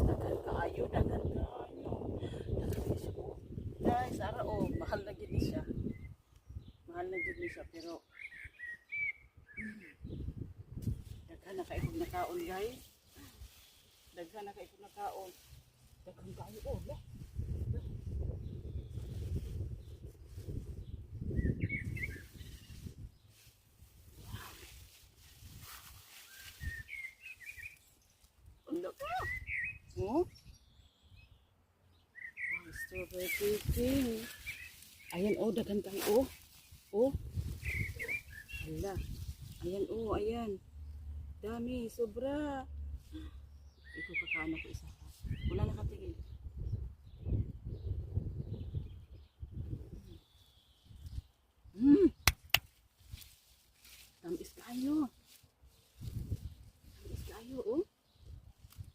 Daghan kaayo, daghan kaayo. Daghan siya. Guys, ara mahal na gid ni siya. Mahal na gid ni siya pero daghan na kay kung nakaon guys. Daghan na kay kung nakaon. Daghan kaayo lah. Oh? Wow, strawberry picking. Ayan daghan kayo Hala. Ayan ayan. Dami, sobra.